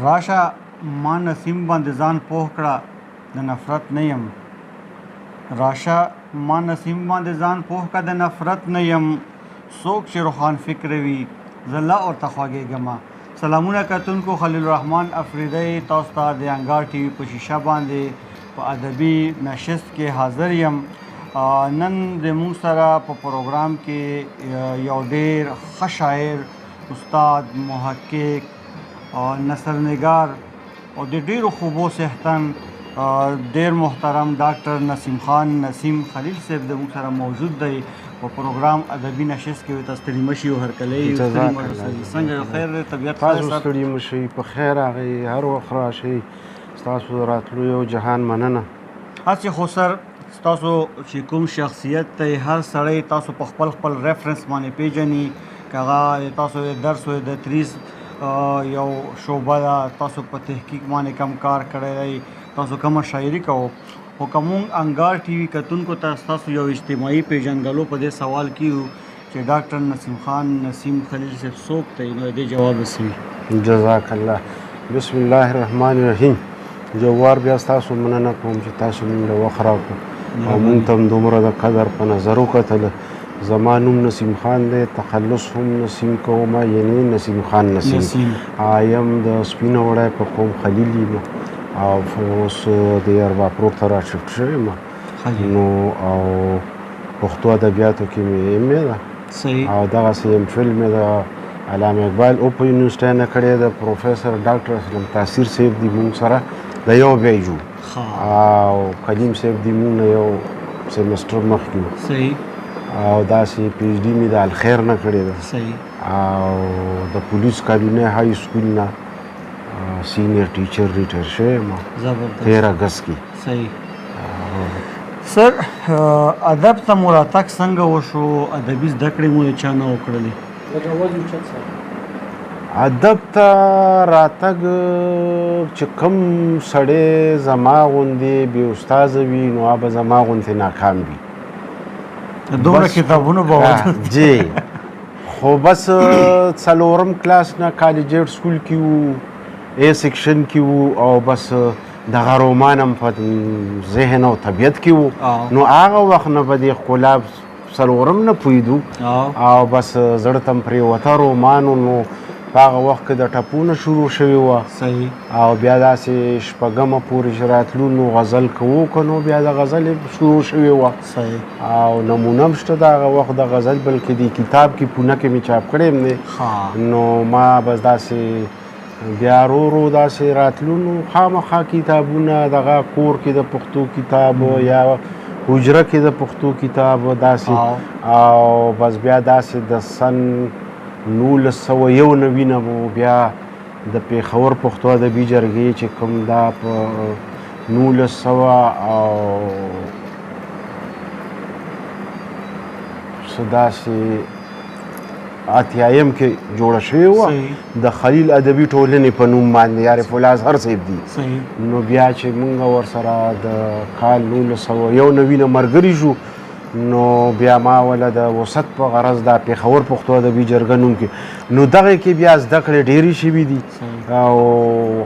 راشه ما نسیم باندې ځان پوه کړه د نفرت نه یم راشه ما نسیم باندې ځان پوه کړه د نفرت نه یم څوک چې روښان فکره وي زه لا ورته خوږېږمه. سلامونه کتونکو، خلیل الرحمن افریدی تاسو ته د انګار ټي وي په شیشه باندې په ادبي نشست کې حاضر یم. نن د موږ سره په پروګرام کې یو ډېر ښه شاعر، استاد، محقق، نثرنگار او د ډېرو خوبو څښتن ډېر محترم ډاکټر نسیم خان نسیم خلیل صاحب د موږ سره موجود دی په پروګرام ادبي نشست کې. ورته ستړي مه شئ او هرکلی څنګه خیر طبیعت تاسو ستړي مه شئ، په خیر راغئ، هر وخت راشئ. ستاسو راتلو یو جهان مننه. هسې خو سر ستاسو چې کوم شخصیت دی هر سړی تاسو په خپل خپل ریفرنس باندې پیژني، که هغه تاسو د درس و د تدریس یو شعبه ده، تاسو په تحقیق باندې کم کار کړی دی، تاسو کومه شاعري کوو. خو که مونږ انګار ټي وي کتونکو ته ستاسو یو اجتماعي پیژنګلو په دې سوال کیو چې ډاکټر نسیم خان نسیم خلیل صاحب څوک دی، نو دې جواب وسوي. جزاک الله. بسم الله الرحمن الرحیم. جوار بیا ستاسو مننه کوم چې تاسو موږ له وخت راکړو او موږ ته هم دومره د قدر په نظر وکتله. زما نوم نسیم خان دی، تخلص هم نسیم کومه، یعنی نسیم خان نسیم. یم د سپینه وړی په قوم خلیل یم او اوس د ارباب ته را شفت شوی یم نو او پښتو ادبیاتو کې مې ایم اې ده او دغسې یم فل مې د علامه اقبال اوپن یونیورسټۍ نه کړې ده. پروفیسر ډاکټر اسلم تاثیر صاحب دی مونږ سره د یو بیج وو او کلیم صاحب دی مونږ نه یو سیمسټر مخکې وو او داسې پی ایچ ډي مې د الخیر نه کړې ده او د پولیس کابینه های سکول نه سینیر ټیچر ریټایر شوی یم 13 اګست کې. سر ادب ته مو راتګ څنګه وشو؟ ادبي زده کړې مو د چا نه وکړلې؟ ادب ته راتګ چې کوم سړی زما غوندې بې استاذه وي نو هغه زما غوندې ناکام وي. دومره کتابونو به جی خو بس څلورم کلاس نه کالجیټ سکول کې وو، اے سیکشن کې وو او بس دغه رومان هم په ذهن او طبیعت کې وو نو هغه وخت نه به دې ښکلا څلورم نه پوهېدو او بس زړه ته م پرېوته رومانو نو په هغه وخت کې د ټپونه شروع شوې وه او بیا داسې شپږمه پورې چې راتلو نو غزل کوو که نو بیا د غزل شروع شوې وه او نمونه هم شته د هغه وخت د غزل بلکې د کتاب کې پونه کې مې چاپ کړی یم دی نو ما بس داسې بیا ورو داسې راتلو نو خامخا کتابونه دغه کور کې د پښتو کتاب یا حجره کې د پښتو کتاب داسې او بس بیا داسې د سن 1991 نه بیا د پېښور پښتو ادبي جرګې چې کوم دا په 1900 اتیایم کې جوړه شوې وه د خلیل ادبي ټولنې په نوم باندې عارف الله اظهر صاحب دي نو بیا چې موږ ورسره د کال 1991 نه ملګري شو نو بیا ما وله د وسط په غرض دا پېښور پښتو ادبي جرګه نوم کې نو دغې کې بیا زده کړې ډېرې شوي دي او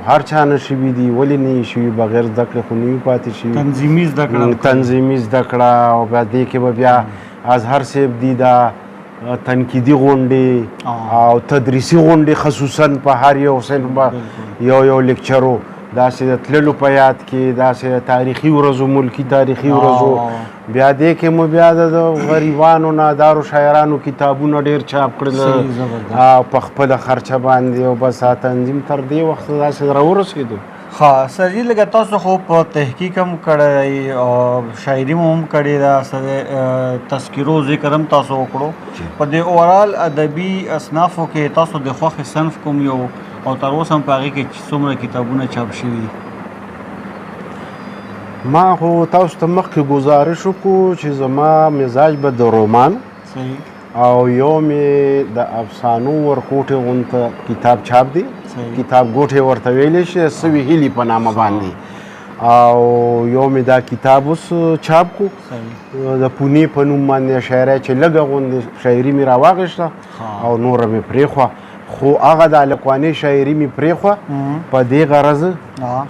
هر چا نه شوي دي. ولې نه یې شوي؟ بغیر زده کړې خو نه وي پاتې شوي. تنظیمي زده کړه او بیا دې کې به بیا اظهر صاحب دي دا تنقیدي غونډې او تدریسي غونډې خصوصا په هر یو صنف به یو لیکچر داسې د تللو په یاد کې داسې تاریخي ورځو ملکي تاریخي ورځو بیا دې کې مو بیا د غریبانو نادارو شاعرانو کتابونه ډېر چاپ کړل او په خپله خرچه باندې او بس تنظیم تر دې وخته داسې راورسېدو. ښه سر جي لکه تاسو خو په تحقیق هم کړی او شاعري مو هم کړې ده، تذکرو ذکر هم تاسو وکړو. په دې اوورال ادبي اصنافو کې تاسو د خوښې صنف کوم یو او تر اوسه هم په هغې کې څومره کتابونه چاپ شوي دي؟ ما خو تاسو ته مخکې ګزارش وکړو چې زما مزاج به د رومان او یو مې د افسانو ورکوټې غونته کتاب چاپ دی، کتاب ګوټې ورته ویلی شي، سوي هیلې په نامه باندې او یو مې دا کتاب اوس چاپ کو د پونې په نوم باندې شاعرۍ چې لږه غوندې شاعري مې راواخیسته او نوره مې پرېښوه خو هغه د هلکوانې شاعري مې پرېښوه په دې غرض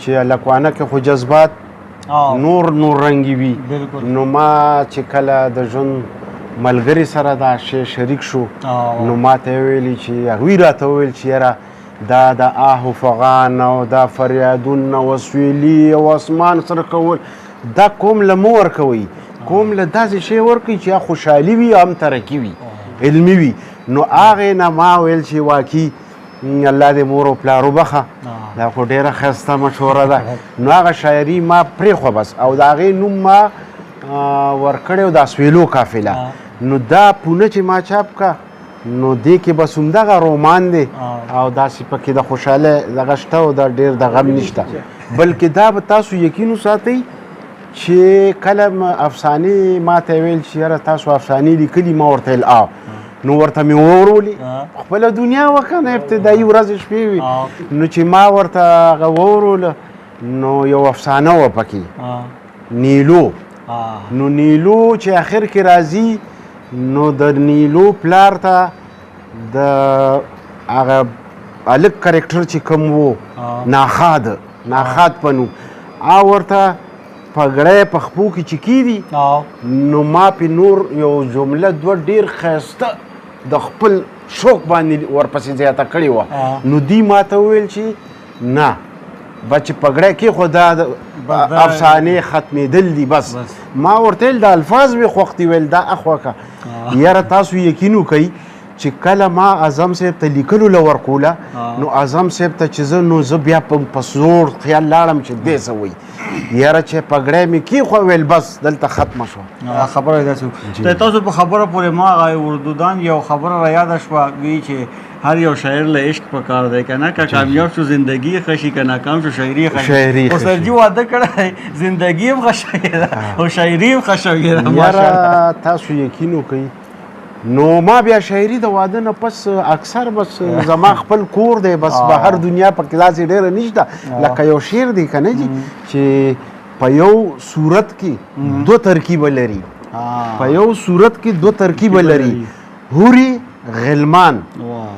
چې هلکوانه کې خو جذبات نور رنګي وي نو ما چې کله د ژوند ملګري سره دا شی شریک شو نو ما ته یې ویلي چې هغوی راته وویل چې یاره دا د آه و فغان او دا فریادونه او سویلي او اسمان سره کول دا کوم له مو ورکوئ کوم له داسې شی ورکوئ چې خوشحالي وي هم ترقي وي علمي وي نو هغې نه ما ویل چې واقعي الله دې مور او پلار وبخه دا خو ډېره ښایسته مشوره ده نو هغه شاعري ما پرېښوه بس او د هغې نوم ما ورکړی د سویلو قافله نو دا پونه چې ما چاپ که نو دې کې بس همدغه رومان دی او داسې پکې د خوشحالۍ دغه شته او د ډېر د غم نشته بلکې دا به تاسو یقین وساتئ چې کله افسانې ما ته یې ویل چې یاره تاسو افسانې لیکلي ما ورته ویل نو ورته مې وورولې خپله دنیا وکړه نه ابتدایي ورځې شپې وي نو چې ما ورته هغه ووروله نو یو افسانه وه پکې نیلو نو نیلو چې آخر کې راځي نو د نیلو پلار ته د هغه هلک کرکټر چې کوم و ناخاد په نوم ورته پګړی په خپو کې چې کېدي نو ما پې نور یو جمله دوه ډېر ښایسته د خپل شوق باندې ورپسې زیاته کړې وه نو دوی ما ته وویل چې نه بچ پګړی کېښوه دا افسانې ختمېدل دي بس ما ورته ویل د الفاظ مې خوښ دي ویل دا اخوا که یاره تاسو یقین وکئ چې کله ما اعظم صاحب ته لیکلو له ورکوله نو اعظم صاحب ته چې زه نو زه بیا په زور خیال لاړم چې دې څه وایي یاره چې پګړی مې کېښوه ویل بس دلته ختمه شوه خبره داسې د تاسو په خبره پورې ما اردودان یو خبره را یاده شوه وی چې هر یو شاعر له عشق پکار دی که نه که کامیاب شو زندگی ښه شي که ناکام شو شاعري ښه شي سرجي واده کړی زندګي هم ښه شوې ده او شاعري هم ښه شوې ده یاره تاسو یقین وکئ نو ما بیا شاعري د واده نه پس اکثر بس زما خپل کور دی بس بهر دنیا پکې داسې ډېره نشته لکه یو شعر دی که نه جي چې په یو صورت کې دو ترکیبه لري په یو صورت کې دو ترکیبه لري هوري غلمان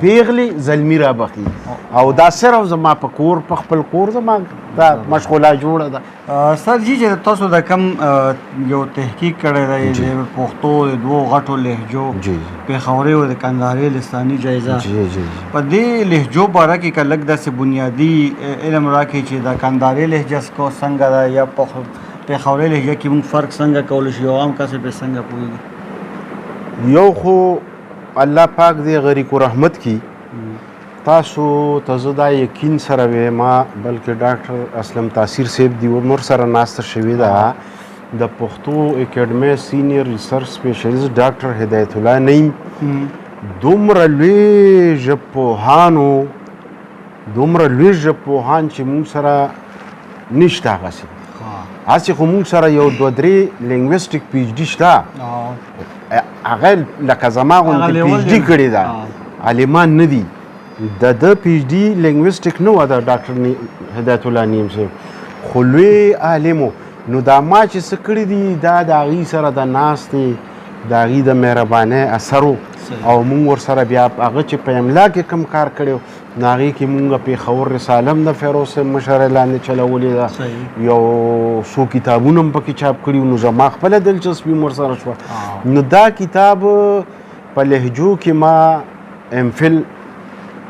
پیغلی زلمی را بخي او دا صرف زما په کور په خپل کور زما دا مشغوله جوړه ده سر جی چې تاسو د کم یو تحقیق کړی دی د پښتو د دوو غټو لهجو پېښوري او د کندهاري لساني جایزه په دې لهجو باره کې که لږ داسې بنیادي علم راکړي چې د کندهاري لهجه څنګه ده یا پېښوري لهجه کې موږ فرق څنګه کولی شو یو عام کس پرې څنګه پوهېږي یو خو الله پاک دې غریق و رحمت کی تاسو ته زه دا یقین سره وایم بلکې ډاکټر اسلم تاثیر صاحب دی نور سره ناسته شوې ده د پښتو اکیډمۍ سینیر ریسرچ سپیشلیسټ ډاکټر هدایت الله نعیم دومره لوی ژبپوهان چې موږ سره نشته هغسې هسې خو موږ سره یو دوه درې لینګویسټیک پی ایچ ډي شته هغه لکه زما غوندې پی ایچ ډي کړې ده عالمان نه دي د پی ایچ ډي لینګویسټیک نه وه د ډاکټر هدایت الله نعیم صاحب خو لوی عالم نو دا ما چې څه کړي دي دا د هغوی سره د ناستې د هغوی د مهربانۍ اثر او موږ ورسره بیا هغه چې په املا کې کوم کار کړی نو هغې کې موږ پېښور رساله هم د فیروز صاحب مشرۍ لاندې چلولې ده یو څو کتابونه هم پکې چاپ کړي نو زما خپله دلچسپي هم ورسره شوه نو دا کتاب په لهجو کې ما امفل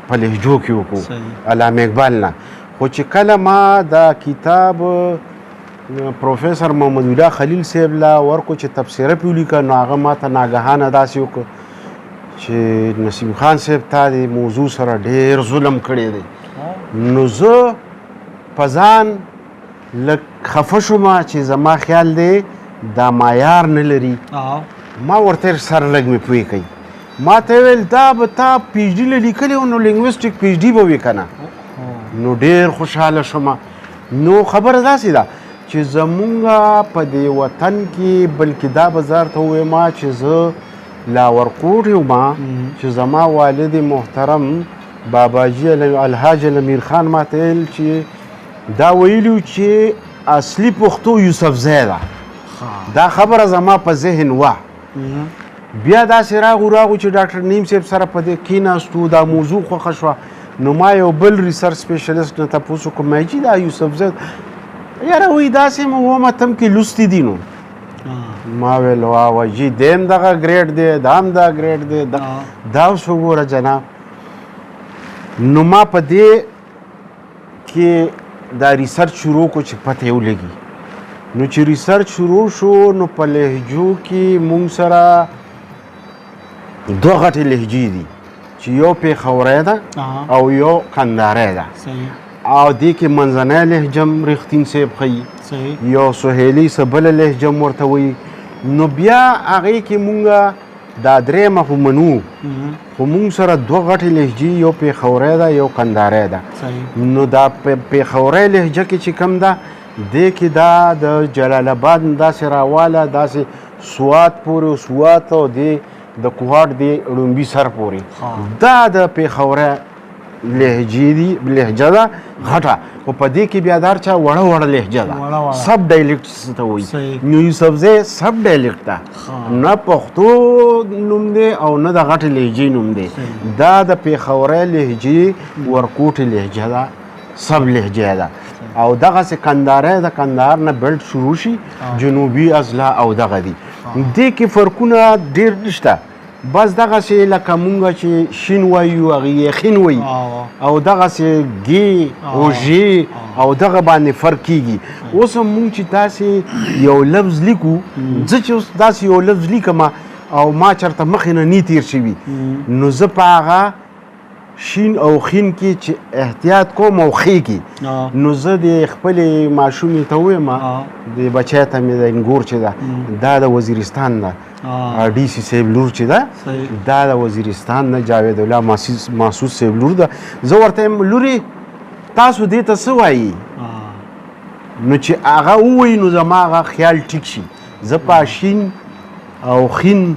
په لهجو کې وکړو علامه اقبال نه خو چې کله ما دا کتاب پروفیسر محمد الله خلیل صاحب لا ورکو چې تبصره پې ولیکه نو هغه ما ته ناګهانه داسې وکړه چې نسیم خان صاحب تا د موضوع سره ډېر ظلم کړی دی نو زه په ځان لږ خفه شومه چې زما خیال دی دا معیار نه لري ما ورته سره لږ مې پوه کوي ما ته ویل دا به تا پی ایچ ډي له لیکلی و نو لینګویسټیک پی ایچ ډي به وي که نه نو ډېر خوشحاله شومه نو خبره داسې ده چې زمونږ په دې وطن کې بلکې دا به زه ورته ووایم چې زه لاورکوټ یم چې زما والد محترم باباجي الحاج الامیر خان ما ته ویل چې دا ویلي چې اصلي پښتو یوسفزی ده دا خبره زما په ذهن وه بیا داسې راغو چې ډاکټر نیم صاحب سره په دې کېناستو دا موضوع خوښه شوه نو ما یو بل ریسرچ سپیشلیسټ نه تپوس وکړم ما چې دا یوسف زید یاره وایي داسې مو اومه تم کې لوستي دي نو ما ویل واه جي دیم دغه ګریډ دی دا هم دا ګریډ دی دا اوس وګوره جناب نو ما په دې کې دا ریسرچ شروع کو چې پته یې ولګي نو چې ریسرچ شروع شو نو په لهجو کې مونږ سره دوه غټې لهجې دي چې یو پېښوری ده او یو کندهاری ده او دې کې منځنۍ لهجه هم رښتین صاحب ښیي یو سهیلي څه بله لهجه هم ورته وایي نو بیا هغې کې مونږ دا درېیمه خو منو خو مونږ سره دوه غټې لهجې یو پېښوری ده یو کندهاری ده نو دا پېښوری لهجه کې چې کوم ده دې کې دا د جلال آباد نه داسې راواله داسې سوات پورې سوات او دې د کوهاټ د ړومبي سر پورې دا د پېښوری لهجه ده غټه خو په دې کې بیا دا چا وړه وړه لهجه ده سب ډایلکټ څه ته وایي نو یوسفزی سب ډایلکټ ده نه پښتو نوم دی او نه د غټې لهجې نوم دی دا د پېښوری لهجې ورکوټې لهجه ده سب لهجه ده او دغسې کندهاری د کندهار نه بیلټ شروع شي جنوبي اضلاع او دغه دي دې کې فرقونه ډېر نشته بس دغسې لکه مونږ چې شین وایو هغې یخین وایي او دغسې ګي او ژې او دغه باندې فرق کیږي اوس هم مونږ چې داسې یو لفظ لیکو زه چې اوس داسې یو لفظ لیکم او ما چېرته مخې نه نی تیر شوي نو زه په هغه شین او خین کې چې احتیاط کوم او خې کې نو زه د خپلې ماشومې ته ویم د بچی ته مې د انګور چې ده دا د وزیرستان ده ډي سي صاحب لور چې ده دا د وزیرستان نه جاوید الله محسود صاحب لور ده زه ورته یم لورې تاسو دې ته څه وایي نو چې هغه ووایي نو زما هغه خیال ټیک شي زه په شین او خین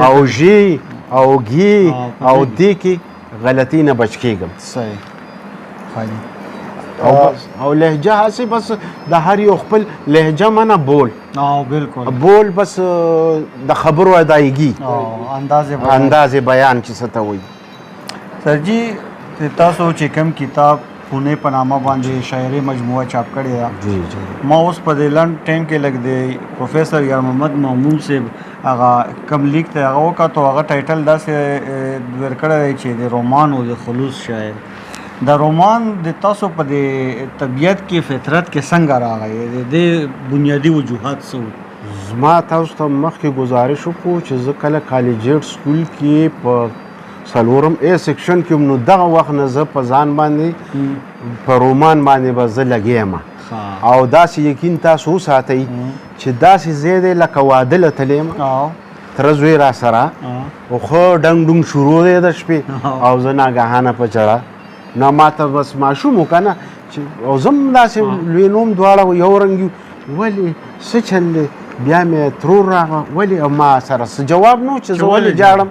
او ژې او ګي او دې کې غلطی نه بچ کېږم او لهجه هسې بس د هر یو خپل لهجه منه بول بالکل بول بس د خبرو ادایګي انداز بیان چې څه ته وایي سرجي تاسو چې کوم کتاب پونه په نامه باندې شاعري مجموعه چاپ کړې ده ما اوس په دې لنډ ټایم کې لګ دی پروفیسر یار محمد مامون صاحب هغه کم لیک ته هغه وکړو هغه ټایټل داسې ورکړی دی چې د رومان او د خلوص شاعر دا رومان د تاسو په د طبیعت کې فطرت کې څنګه راغی د بنیادي وجوهات څه زما تاسو ته مخکې ګزارش وکړو چې زه کله کالجیټ سکول کې په څلورم اے سیکشن کې نو دغه وخت نه زه په ځان باندې په رومان باندې به زه لګیا یم او داسې یقین تاسو وساتئ چې داسې ځای دی لکه واده له تللی یم تره زوی را سره او ښه ډنګ ډونګ شروع دی د شپې او زه ناګهانه په چړه نه ما ته بس ماشوم و که نه او زه هم داسې لوی نوم دواړه یو رنګ یو ولې څه چل دی بیا مې ترور راغه ولې او ما سره څه جواب نه و چې زه ولې جاړم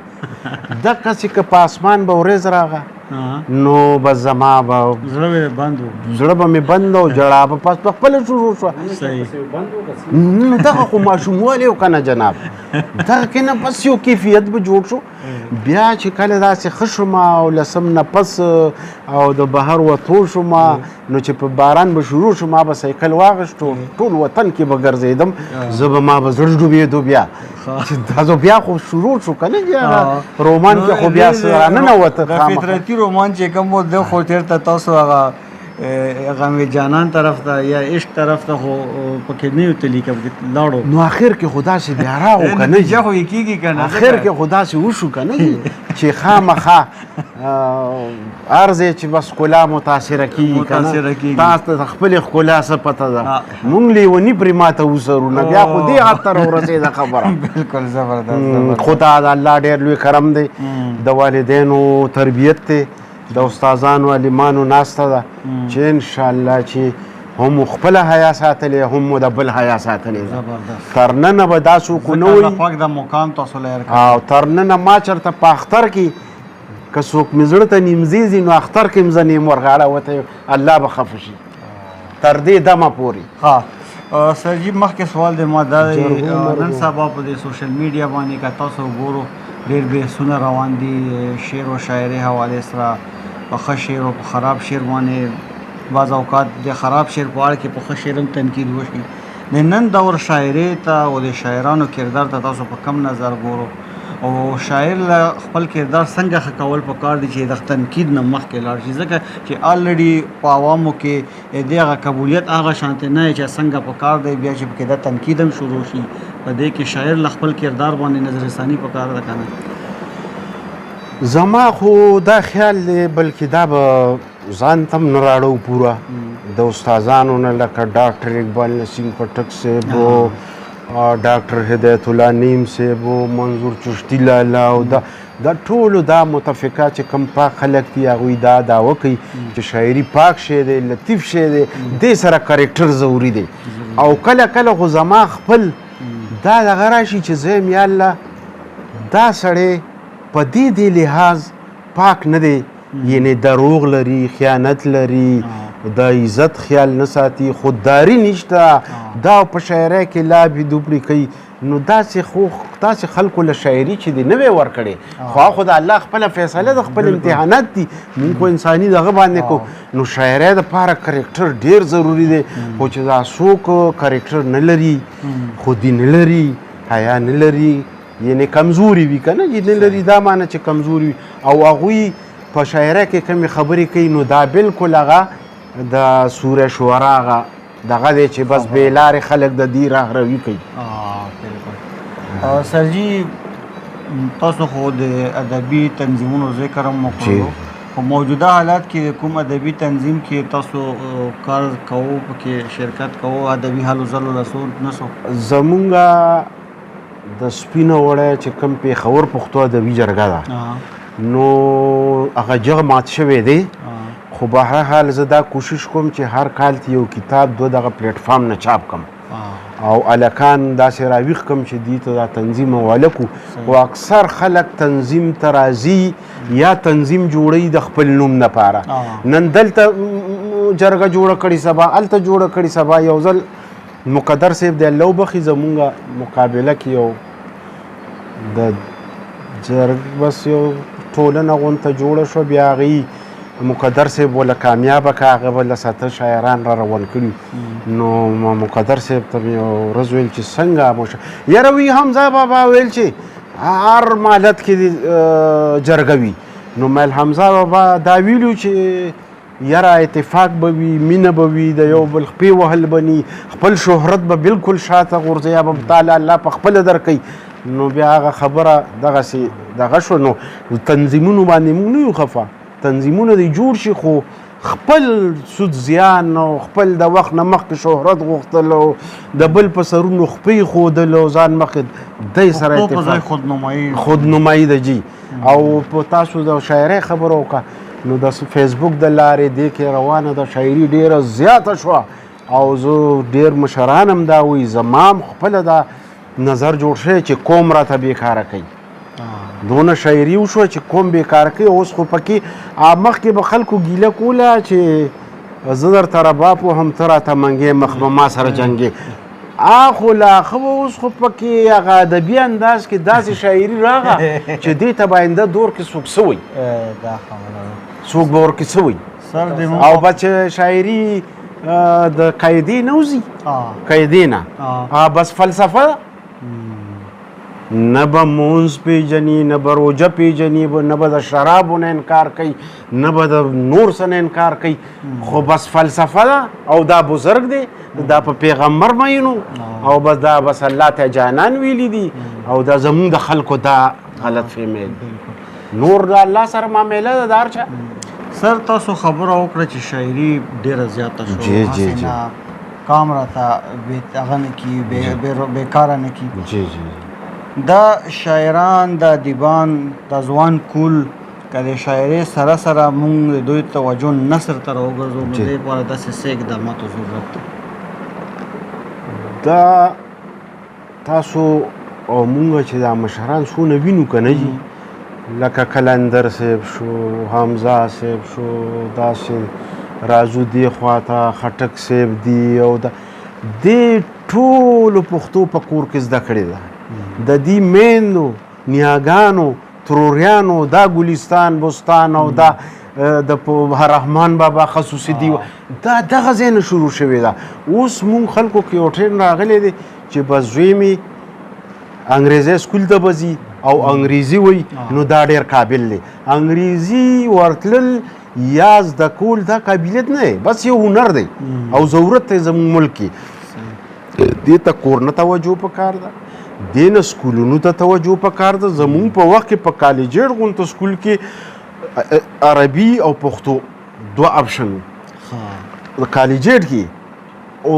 دقسې که په اسمان به ورېځ راغه نو بس زما به زړه به مې بند او جړا به پس په خپله شروع شوه نو دغه خو ماشوموالی و که نه جناب دغه کې نه بس یو کیفیت به جوړ شو بیا چې کله داسې ښه شوم او لسم نه پس او د بهر وتو شوم نو چې په باران به شروع شو ما به سایکل واغېشتو ټول وطن کې به ګرځېدم زه به ما به زړه ډوبېدو بیا چې دا بیا خو شروع شو که نه رومان کې خو بیا څه راننوته د فطرتي رومان چې کوم و ده خو چېرته تاسو هغه غم جانان طرف ته یا عشق طرف ته خو پکې نه یو تلي لاړو نو اخر کې خو داسې بیا راغو که نه نتیجه خو یې کېږي که نه اخر کې خو داسې وشو که نه چې خامخا هر ځای چې بس ښکلا متاثره کېږي که نه تاسو ته د خپلې ښکلا څه پته ده مونږ لیوني پرې ماته وسرو نه بیا خو دې حد ته راورسېده خبره بالکل زبردست خو دا د الله ډېر لوی کرم دی د والدینو تربیت دی د استادانو عالمانو ناسته ده چې انشاءالله چې هم خپله حیا ساتلې هم د بل حیا ساتلې ده تر ننه به دا څوک نه وایي او تر ننه ما چېرته په اختر کې که څوک مې زړه ته نیمځي ځي نو اختر کې م زه نیم ورغاړه وته الله به خفه شي تر دې دمه پورې سرجي مخکې سوال دی ما دا نن سبا په دې سوشل میډیا باندې که تاسو وګورو ډېر بحثونه روان دي شعر و شاعري حوالې سره په ښه شعر او په خراب شعر باندې بعض اوقات د خراب شعر په اړه کې په ښه شعر هم تنقید وشي د نن دور شاعري ته او د شاعرانو کردار ته تاسو په کم نظر ګورو او شاعر له خپل کردار څنګه ښه کول پکار دي چې د تنقید نه مخکې لاړ شي ځکه چې آلریډي په عوامو کې د هغه قبولیت هغه شانتې نه چې څنګه پکار دی بیا چې پکې د تنقید هم شروع شي په دې کې شاعر له خپل کردار باندې نظر ثاني پکار ده که نه زما خو دا خیال دی بلکې دا به ځان ته هم نه راړو پوره د استادانو نه لکه ډاکټر اقبال نسیم پټک صاحب ډاکټر هدایت الله نیم صاحب منظور چشتي لالا او دا ټولو دا متفقه چې کوم پاک خلک دي هغوی دا دعوه کوي چې شاعري پاک شی دی لطیف شی دی دې سره کرکټر ضروري دی او کله کله خو زما خپل دا دغه راشي چې زه یم یا الله دا سړی په دې لحاظ پاک نه دی یعنی دروغ لري خیانت لري د عزت خیال نه ساتي خودداري نشته دا په شاعرۍ کې لابې دوپړې کوي نو داسې خلکو له شاعري چې دی نه وی ورکړې خو خو د الله خپله فیصله د خپل امتحانات دي مونږ خو انساني دغه باندې کو نو شاعرۍ دپاره کرکټر ډېر ضروري دی خو چې دا څوک کرکټر نه لري خودي نه لري حیا نه لري یعنی کمزوري وي که نه چې نه لري دا معنی چې کمزوري وي او هغوی په شاعرۍ کې کمې خبرې کوي نو دا بالکل هغه د سوره شعرا هغه دغه دی چې بس بې لارې خلک د دې راهروي کوي بالکل سرجي تاسو خو د ادبي تنظیمونو ذکر هم وکړو په موجوده حالات کې کوم ادبي تنظیم کې تاسو کار کوو پکې شرکت کوو ادبي حل و ځلو لاسو نسو زمونږه د سپینه وړی چې کوم پېښور پښتو ادبي جرګه ده نو هغه جغ مات شوی دی خو به هر حال زه دا کوشش کوم چې هر کال ته یو کتاب دغه پلیټفارم نه چاپ کم او الکان داسې راویښ کم چې دوی ته دا تنظیم حواله کړو خو اکثر خلک تنظیم ته راځي یا تنظیم جوړوي د خپل نوم دپاره نن دلته جرګه جوړه کړي سبا هلته جوړه کړي سبا یو ځل مقدر صاحب د الله وبخي زمونږ مقابله کې یو د بس یو ټولنه غونته جوړه شوه بیا هغوی مقدر صاحب وله کامیابه که هغه به له ساته شاعران را روان کړي نو مقدر صاحب ته مې یو ورځ ویل چې څنګه یاره وي حمزه بابا ویل چې هر مالت کې جرګه وي نو مل حمزه بابا دا ویلو چې یاره اتفاق به وي مینه به وي د یو بل خپې وهل به ني خپل شهرت به بالکل شاته غورځي یا به تعالی الله په خپله درکوي نو بیا هغه خبره دغسې دغه شو نو تنظیمونو باندې موږ نه یو خفه تنظیمونه دی جوړ شي خو خپل سود زیان او خپل د وخت نه مخکې شهرت غوښتل او د بل په سرونو خپې ښودل او ځان مخکې دی سره اتفاق خودنمایي ده جي او په تاسو د شاعرۍ خبره وکړه نو د فیسبوک د لارې دې کې روانه ده شاعري ډېره زیاته شوه او زه ډېر مشران هم دا وایي زما هم خپله دا نظر جوړ شوی چې قوم راته بېکاره کوي دونه شاعري وشوه چې کوم بېکاره کوي اوس خو پکې مخکې به خلکو ګیله کوله چې زه درته رباب وهم ته راته منګې مخ به ما سره جنګې خو لا ښه به اوس خو پکې هغه ادبي انداز کې داسې شاعري راغله چې دې ته به آینده دور کې څوک څه وایي څوک به ورکې څه وایي او به چې شاعري د قاعدې نه وځي قاعدې نه بس فلسفه نه به مونځ پیژني نه به روژه پیژني نه به د شرابو نه انکار کوي نه به د نور څه نه انکار کوي خو بس فلسفه ده او دا بزرګ دی دا په پیغمبر مینو او بس دا بس الله ته جانان ویلی دي او دا زمونږ د خلکو دا غلط فهمي نور د الله سره معامله ده د هر چا سر تاسو خبره وکړه چې شاعري ډېره زیاته شوه هسې کام راته هغه نه کي بېکاره نه کي دا شاعران د ادیبان د ځوان کول که د شاعرۍ سره سره موږ د دوی توجه نثر ته راوګرځو نو دې لپاره داسې څه اقداماتو ضرورت دی دا تاسو او موږ چې دا مشران څونه وینو که نه جي لکه کلندر صاحب شو حمزه صاحب شو داسې رازو دې خواته خټک صاحب دي او دا دې ټولو پښتو په کور کې زده کړې ده د دې میندو نیاګانو تروریانو دا ګلستان بستان او دا د رحمان بابا خصوصي دیو دا دغه ځای نه شروع شوې ده. اوس مونږ خلکو کې یو ټرین راغلی دی چې بس زوی مې انګریزي سکول ته به ځي او انګریزي وایي نو دا ډېر قابل دی. انګریزي ورتلل یا زده کول دا قابلیت نه دی، بس یو هنر دی او ضرورت دی زموږ ملک کې. دې ته کور نه توجه پکار ده، دې نه سکولونو ته توجه پکار ده. زموږ په وخت کې په کالجېټ غونته سکول کې عربي او پښتو دوه اپشن د کالجېټ کې. او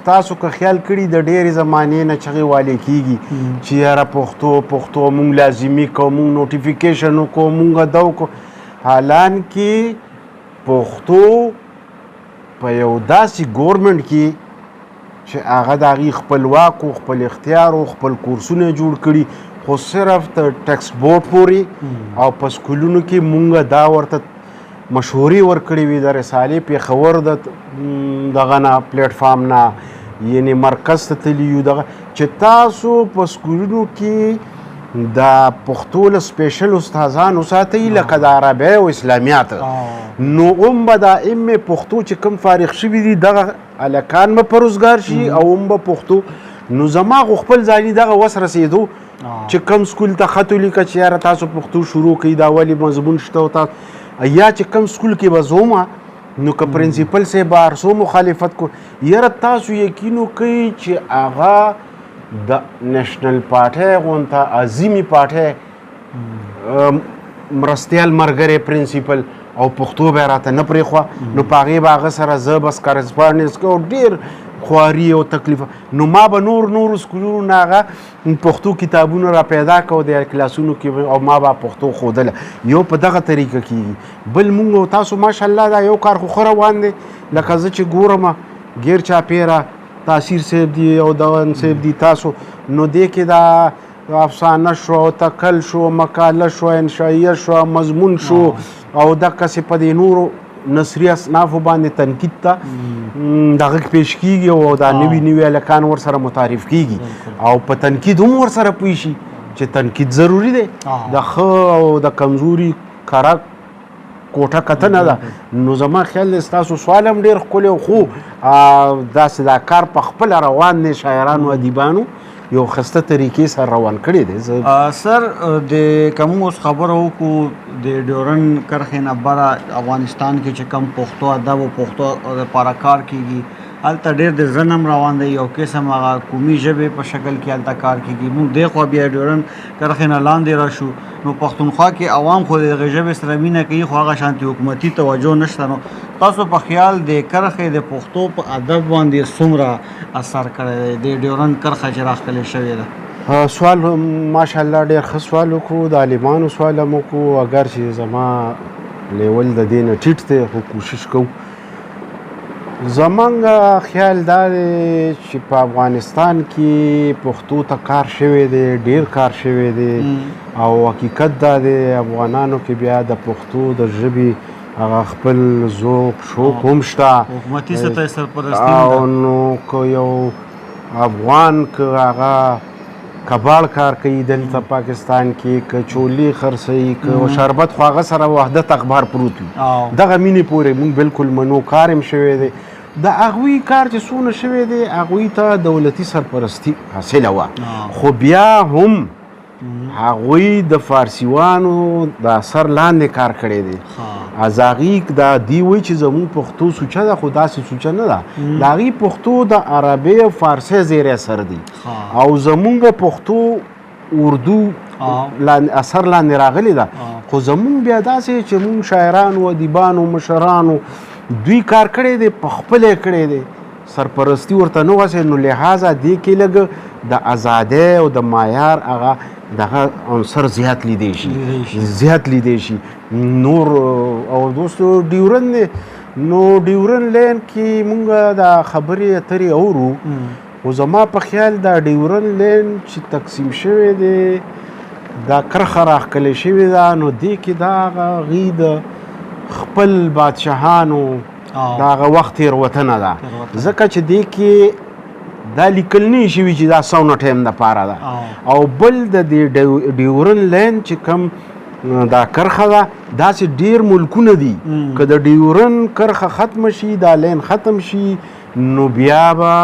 تاسو که خیال کړي د ډېرې زمانې نه چغې والې کېږي چې یاره پښتو مونږ لازمي کوو، مونږ نوټیفیکیشن وکړو، مونږ دا وکړو. حالانکې پښتو په یو داسې ګورمنټ کې چې هغه د هغې خپلواک و، خپل اختیار و، خپل کورسونه جوړ کړي، خو صرف د ټکسټ بورډ پورې او په سکولونو کې مونږ دا ورته مشهوري ورکړې وي د رسالې پېښور د دغه نه پلیټفارم نه، یعنې مرکز ته تللي یو دغه چې تاسو په سکولونو کې د پښتو له سپیشل استادان وساتئ لکه د عربی او اسلامیات. نو هم به دا ام پښتو چې کوم فارغ شوي دي دغه هلکان به په روزګار شي او هم به پښتو. نو زما خو خپل ځاني دغه وس رسېدو چې کوم سکول ته خط ولیکه چې یاره تاسو پښتو شروع کړئ، دا ولې مضمون شته او تاسو یا چې کوم سکول کې به زومه نو که پرنسپل صاحب به هر څو مخالفت کو، یاره تاسو یقین وکړئ چې هغه د نیشنل پارټۍ غونته عظیمي پارټۍ مرستیال ملګری پرنسپل او پښتو به یې راته نه پرېښوه، نو په هغې به هغه سره زه بس کرسپانډنس کوم ډېر خواري او تکلیف. نو ما به نورو سکولونو نه هغه پښتو کتابونه را پیدا کړو د کلاسونو کې او ما به پښتو ښودله. یو په دغه طریقه کېږي. بل مونږ او تاسو ماشاءالله دا یو کار خو ښه روان دی. لکه زه چې ګورم ګیر چاپېره تاثیر صاحب دی او دغه صاحب دی تاسو، نو دې کې دا افسانه شو، تکل شو، مقاله شو، انشائیه شو، مضمون شو او دقسې په دې نورو نثري اصنافو باندې تنقید ته دغه پیش کېږي او دا نوي هلکان ورسره متعارف کېږي او په تنقید هم ورسره پوه شي چې تنقید ضروري دی. د ښه او د کمزوري کره کوټه کتنه ده. نو زما خیال دی ستاسو سوال هم ډېر ښکلی خو داسې دا کار په خپله روان دی، شاعرانو ادیبانو یو ښایسته طریقې سره روان کړی دی. سر د که موږ اوس خبره وکړو د ډیورنډ کرښې نه بره افغانستان کې چې کوم پښتو ادب او پښتو دپاره کار کېږي هلته ډېر د زړه نم روان دی. یو قسم هغه قومي ژبې په شکل کې هلته کار کېږي. موږ دې خوا بیا ډیورنډ کرښې نه لاندې راشو نو پښتونخوا کې عوام خو د هغې ژبې سره مینه کوي خو هغه شانتې حکومتي توجه نشته. نو تاسو په خیال د کرښې د پښتو په ادب باندې څومره اثر کړی دی د ډیورنډ کرښه چې راښکلې شوې ده؟ سوال ماشاءالله ډېر ښه سوال وکړو، د عالمانو سوال هم وکړو، اگر چې زما لیول د دې نه ټیټ دی خو کوشش کوو. زمونږ خیال دا دی چې په افغانستان کې پښتو ته کار شوی دی، ډېر کار شوی دی او حقیقت دا دی افغانانو کې بیا د پښتو د ژبې هغه خپل ذوق شوق هم شته. حکومتي سطح سرپرستي او نو که یو افغان که هغه کباړ کار کوي دلته پاکستان کې، که چولې خرڅوي، که شربت خو هغه سره وحدت اخبار پروت وي، دغه مینې پورې موږ بالکل منو. کار هم شوی دی. د هغوی کار چې څونه شوی دی هغوی ته دولتي سرپرستي حاصله وه خو بیا هم هغوی د فارسیوانو د اثر لاندې کار کړی دی. از هغې دا دی وایي چې زموږ پښتو سوچه ده خو داسې سوچه نه ده. د هغې پښتو د عربۍ او فارسۍ زیر اثر دی او زموږ پښتو اردو اثر لاندې راغلی ده. خو زموږ بیا داسې چې موږ شاعرانو ادیبانو مشرانو دوی کار کړی دی په خپل یې کړی دی، سرپرستی ورته نه وسې. نو لحاظه دې کې لږ د ازادۍ او د معیار هغه دغه عنصر زیات لیدی شي. نور او دوستو ډیورنډ دی، نو ډیورنډ لین کې مونږ د خبرې اترې اورو خو زما په خیال دا ډیورنډ لین چې تقسیم شوی دی دا کرښه راښکلې شوې ده نو دې کې دا هغې د خپل بادشاهانو د هغه وخت تېروتنه ده ځکه چې دې کې دا لیکل نه شوي چې دا څونه ټایم دپاره ده او بل د دې ډیورن لاین چې کوم دا کرخه ده داسې ډیر ملکونه دي که د ډیورن کرخه ختمه شي دا لین ختم شي نو بیا به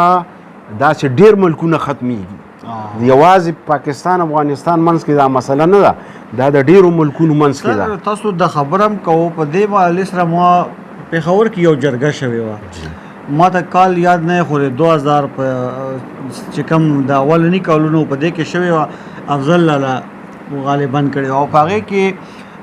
داسې ډیر ملکونه ختمیږي یوازې پاکستان افغانستان منځ کې دا مسله نه ده دا د ډیرو ملکونو منځ کې ده تاسو د خبرم کوو په دې باندې سره ما پېښور کې یو جرګه شوې وه ما ته کال یاد نه خو 2000 چې کوم د اولني کالونو په دې کې شوې وه افضل لاله غالبا کړی او په هغې کې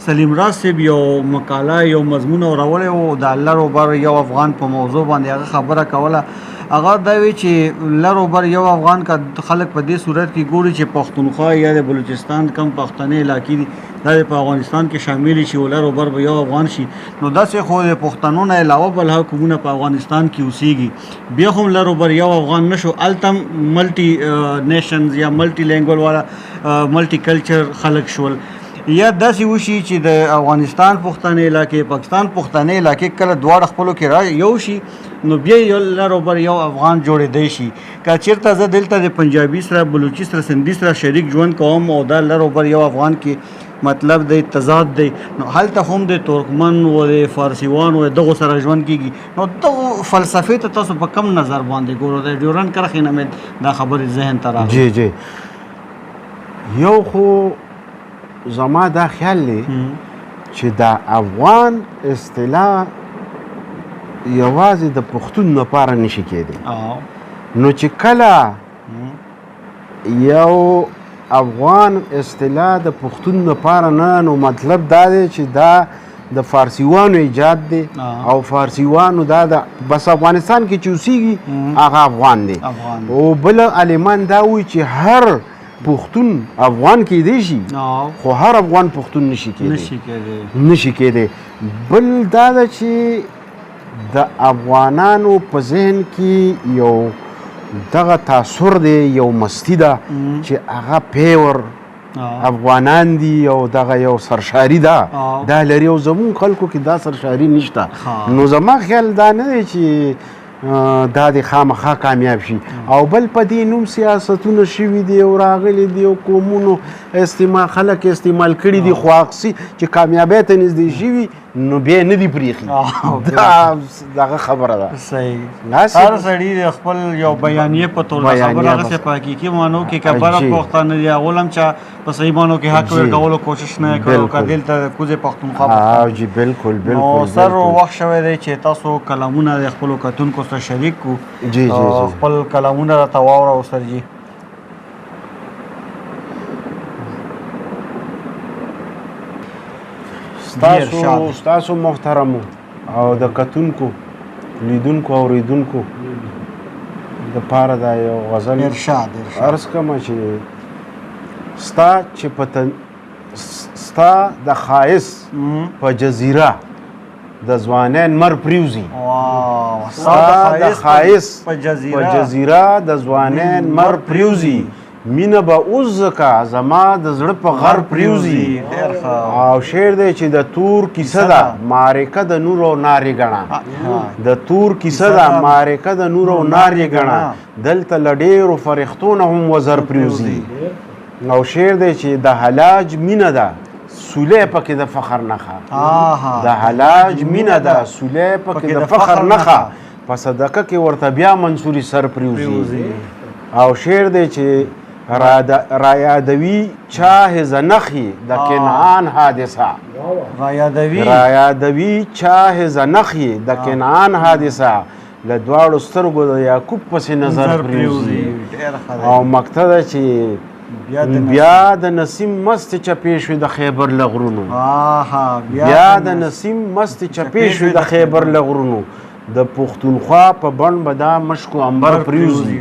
سلیم راز صاحب یو مقاله یو مضمون اورولی و د الله روبر یو افغان په موضوع باندې هغه خبره کوله هغه دا وی چې لروبر یو افغان کا خلک په دې صورت کې ګوري چې پښتونخوا یا د بلوچستان کم پښتنې علاقې دي دا په افغانستان کې شامل شي او لروبر به یو افغان شي نو داسې خو د پښتنو نه علاوه بل حکومتونه په افغانستان کې اوسېږي بیا هم لروبر یو افغان نشو التم ملټي نیشنز یا ملټي لینګوال والا ملټي کلچر خلک شول یا داسې وشي چې د افغانستان پښتنې علاقې پاکستان پښتنې علاقې کله دواړه خپلو کې یو شي نو بیا یو لروبر یو افغان جوړېدی شي که چېرته زه دلته د پنجابي سره بلوچي سره سندي سره شریک ژوند کوم او دا لروبر یو افغان کې مطلب دی تضاد دی نو هلته هم د ترکمن و د فارسیوان و دغو سره ژوند کېږي نو دغو فلسفې ته تاسو په کم نظر باندې ګورو د ډیورن کرښې نه مې دا خبرې ذهن ته راغلي جی جی یو خو زما دا خیال دی چې دا افغان اصطلاح یوازې د پښتون لپاره نشي کېدی نو چې کله یو افغان اصطلاح د پښتون لپاره نه نو مطلب دا دی چې دا د فارسیوانو ایجاد دی او فارسیوانو دا بس افغانستان کې چې اوسېږي هغه افغان دی او بل عالمان دا وایي چې هر پښتون افغان کېدی شي خو هر افغان پښتون نشي کېدی بل دا ده چې د افغانانو په ذهن کې یو دغه تاثر دی یو مستی ده چې هغه پیور افغانان دي او دغه یو سرشاري ده دا لري او زمون خلکو کې دا سرشاري نشته نو زما خیال دا نه دی چې دا د خامخا کامیاب شي او بل په دې نوم سیاستونه شوي دي او راغلي دي او قومونو خلک استعمال کړي دي خو اقصی چې کامیابۍ ته نږدې شوي نو بیا نه دي پرېښي دا دغه خبره ده صحیح هر سړي د خپل یو بیانیې په تور خبره هغسې په حقیقي معنو کې که بره پښتانه دي هغول هم چا په صحیح معنو کې حق ورکولو کوشش نه یې کړی که دلته د کوزې پښتونخوا جی بالکل نو سر وخت شوی دی چې تاسو کلامونه د خپلو کتونکو سره شریک کړو خپل کلامونه راته واوروه سرجي ستاسو محترمو او د کتونکو لیدونکو اوریدونکو دپاره دا یو غزل عرض کومه چې ستا د ښایست په جزیره د ځوانان مر پریوزي ستا د ښایست په جزیره د ځوانان مر پریوزي مینه به اوس ځکه زما د زړه په غر پریوزي او شعر دی چې د تور کیسه ده معرکه د نور او نارې ګڼه د تور کیسه ده معرکه د نور او نارې ګڼه دلته له ډېرو فرښتونه هم وزر پریوزي او شعر دی چې د حلاج مینه ده سولی پکې د فخر نښه د حلاج مینه ده سولی پکې د فخر نښه په صدقه کې ورته بیا منصوري سر پریوزي او شعر دی چې را یادوي چاه زنخي د کنعان حادثه را یادوي چاه زنخي د کنعان حادثه له دواړو سترګو د یعقوب پسې نظر پریوزي او مقته ده چې بیا د نسیم مست چپې شوې د خیبر له غرونو بیا د نسیم مست چپې شوې د خیبر له غرونو د پښتونخوا په بڼ به دا مشکو عنبر پریوزي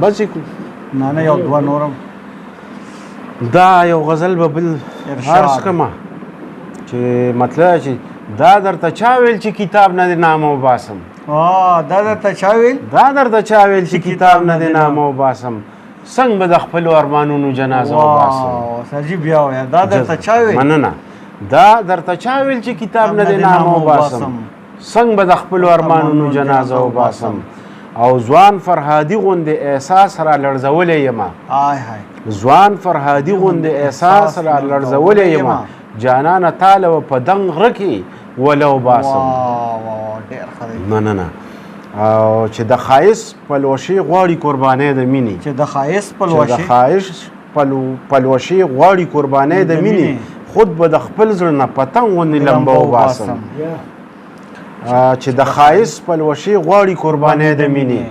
بس نه یو دوه نورم دا یو غزل به بل عرض کړمه چې مطلب چې دا درته چا ویل چې کتاب نه دی نامه وباسم دا درته چا ویل چې کتاب نه دی نامه وباسم څنګه به د خپلو ارمانونو جنازه وباسم سرجي بیا وایه دا درته چا ویل مننه دا درته چا ویل چې کتاب نه دی نامه وباسم څنګه به د خپلو ارمانونو جنازه وباسم او ځوان فرهادي غوندې احساس را لړزولی یمه آی های ځوان فرهادي غوندې احساس را لړزولی یمه جانانه تاله به په دنګ غره کې ولو باسم ډېر ښه دی. نه او چې د ښایست پلوشي غواړي قربانۍ د مینې چې د ښایست چې د پلوشي ښایست پلوشي غواړي قربانۍ د مینې خود به د خپل زړه نه پتنګ غوندې لمبه وباسم چې د ښایست پلوشي غواړي قربانۍ د مینې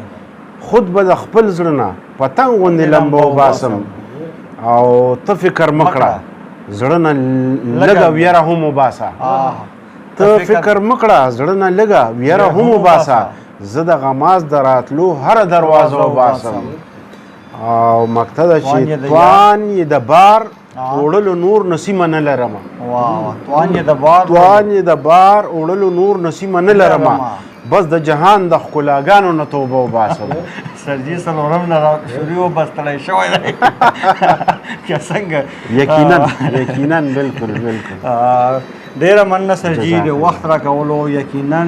خود به د خپل زړه نه پتنګ غوندې لمبه وباسم او ته فکر مه کړه زړه نه لږه ویره هم وباسه ته فکر مه کړه زړه نه لږه ویره هم وباسه زه د غماز د راتلو هره دروازه وباسم او مقته ده چې توان یې د بار وړلو نور نصیمه نه لرمه توان یې د بار وړلو نور نصیمه نه لرمه بس د جهان د ښکلاګانو نه توبه وباسم سرجي څلورم نه شروع بس تړی شوی دی که څنګه یقینا بالکل ډېره مننه سرجي د وخت راکولو یقینا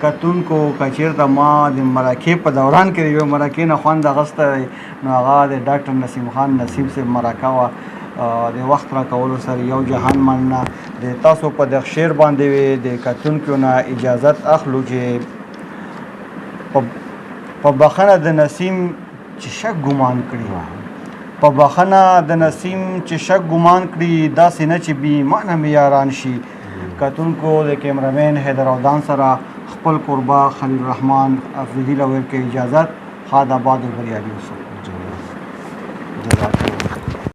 کتونکو که چېرته ما د مرکې په دوران کې د یوې مرکې نه خوند اخیستی نو هغه د ډاکټر نسیم خان نسیم صاحب مرکه وه د وخت راکولو سره یو جهان مننه د تاسو په دغه شعر باندې د کتونکو نه اجازت اخلو چې په بخښنه د نسیم چې شک ګمان کړي په بخښنه د نسیم چې شک ګمان کړي داسې نه چې بې معنه مې یاران شي کتونکو د کیمرامین حیدر اودان سره خپل قربا خلیل الرحمن افریدي له ورکې اجازت خاد آباد و بریالي اوسئ.